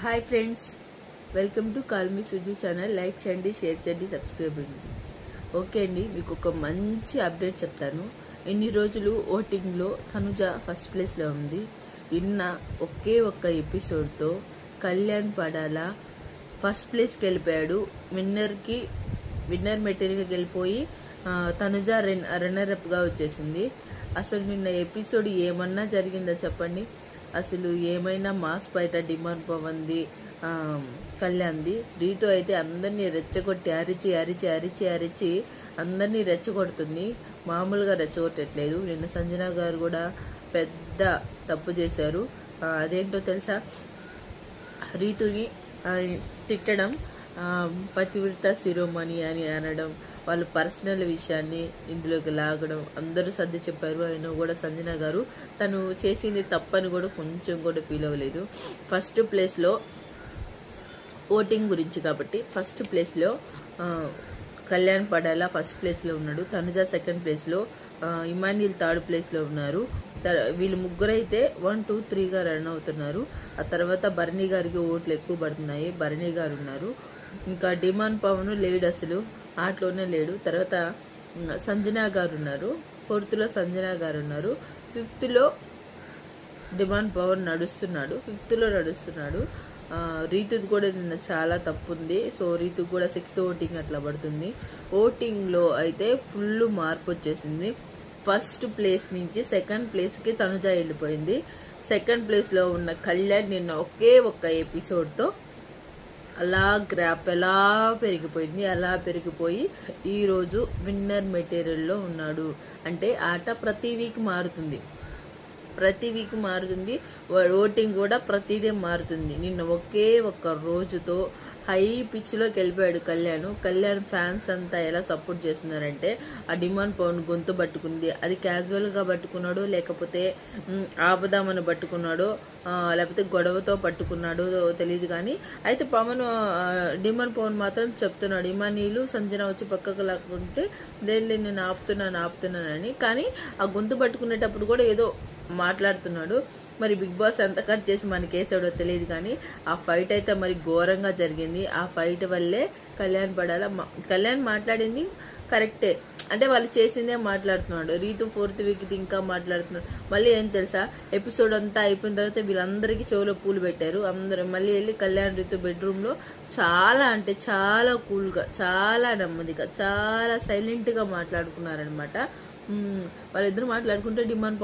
Hi friends, welcome to call me Suju channel. Like చేయండి, share చేయండి, subscribe చేయండి. Okay అండి, మీకు ఒక మంచి అప్డేట్ చెప్తాను. ఇన్ని రోజులు ఓటింగ్లో తనుజ ఫస్ట్ ప్లేస్లో ఉంది. నిన్న ఒకే ఒక్క ఎపిసోడ్తో కళ్యాణ్ పడాల ఫస్ట్ ప్లేస్కి వెళ్ళిపోయాడు. విన్నర్ మెటీరియల్కి వెళ్ళిపోయి తనుజ రన్నర్అప్గా వచ్చేసింది. అసలు నిన్న ఎపిసోడ్ ఏమన్నా జరిగిందా చెప్పండి? అసలు ఏమైనా మాస్ బయట డిమాండ్ పవంది, కళ్యాణ్ది. రీతు అయితే అందరినీ రెచ్చగొట్టి అరిచి అరిచి అరిచి అరిచి అందరినీ రెచ్చగొడుతుంది. మామూలుగా రెచ్చగొట్టట్లేదు. నిన్న సంజన గారు కూడా పెద్ద తప్పు చేశారు. అదేంటో తెలుసా? రీతుని తిట్టడం, పతివ్రత శిరోమణి అని అనడం, వాళ్ళ పర్సనల్ విషయాన్ని ఇందులోకి లాగడం అందరూ సర్ది చెప్పారు. అయినా కూడా సంజన గారు తను చేసింది తప్పని కూడా కొంచెం కూడా ఫీల్ అవ్వలేదు. ఫస్ట్ ప్లేస్లో ఓటింగ్ గురించి కాబట్టి ఫస్ట్ ప్లేస్లో కళ్యాణ్ పడాల ఫస్ట్ ప్లేస్లో ఉన్నాడు. తనుజ సెకండ్ ప్లేస్లో, ఇమాన్యుల్ థర్డ్ ప్లేస్లో ఉన్నారు. వీళ్ళు ముగ్గురైతే 1, 2, 3గా రన్ అవుతున్నారు. ఆ తర్వాత భరణి గారికి ఓట్లు ఎక్కువ పడుతున్నాయి. భరణి గారు ఉన్నారు. ఇంకా డిమాండ్ పవన్ లేడు, అసలు ఆటలోనే లేడు. తర్వాత సంజన గారు ఉన్నారు. 4th సంజన గారు ఉన్నారు. 5th డిమాండ్ పవన్ నడుస్తున్నాడు. 5th నడుస్తున్నాడు. రీతుది కూడా నిన్న చాలా తప్పు ఉంది. సో రీతుకు కూడా 6th ఓటింగ్ అట్లా పడుతుంది. ఓటింగ్లో అయితే ఫుల్ మార్పు వచ్చేసింది. ఫస్ట్ ప్లేస్ నుంచి సెకండ్ ప్లేస్కి తనుజ వెళ్ళిపోయింది. సెకండ్ ప్లేస్లో ఉన్న కళ్యాణ్ నిన్న ఒకే ఒక్క ఎపిసోడ్తో అలా గ్రాఫ్ ఎలా పెరిగిపోయింది. అలా పెరిగిపోయి ఈరోజు విన్నర్ మెటీరియల్లో ఉన్నాడు. అంటే ఆట ప్రతి వీక్ మారుతుంది. ఓటింగ్ కూడా ప్రతి డే మారుతుంది. నిన్న ఒకే ఒక్క రోజుతో హై పిచ్లోకి వెళ్ళిపోయాడు కళ్యాణ్ ఫ్యాన్స్ అంతా ఎలా సపోర్ట్ చేస్తున్నారంటే, ఆ డిమాండ్ పవన్ గొంతు పట్టుకుంది. అది క్యాజువల్గా పట్టుకున్నాడు, లేకపోతే ఆపదామని పట్టుకున్నాడు, లేకపోతే గొడవతో పట్టుకున్నాడు తెలియదు. కానీ అయితే డిమాండ్ పవన్ మాత్రం చెప్తున్నాడు, ఇమానీలు సంజన వచ్చి పక్కకు లాక్కుంటే లేదు నేను ఆపుతున్నానని. కానీ ఆ గొంతు పట్టుకునేటప్పుడు కూడా ఏదో మాట్లాడుతున్నాడు. మరి బిగ్ బాస్ ఎంత కట్ చేసి మనకి వేసాడో తెలియదు. కానీ ఆ ఫైట్ అయితే మరి ఘోరంగా జరిగింది. ఆ ఫైట్ వల్లే కళ్యాణ్ మాట్లాడింది కరెక్టే. అంటే వాళ్ళు చేసిందే మాట్లాడుతున్నాడు. రీతు 4th వీక్ ఇంకా మాట్లాడుతున్నాడు. మళ్ళీ ఏం తెలుసా, ఎపిసోడ్ అంతా అయిపోయిన తర్వాత వీళ్ళందరికీ చెవులో పూలు పెట్టారు. అందరూ మళ్ళీ వెళ్ళి కళ్యాణ్ రీతు బెడ్రూమ్లో చాలా అంటే చాలా కూల్గా, చాలా నెమ్మదిగా, చాలా సైలెంట్గా మాట్లాడుకున్నారనమాట. వాళ్ళిద్దరు మాట్లాడుకుంటే డిమాండ్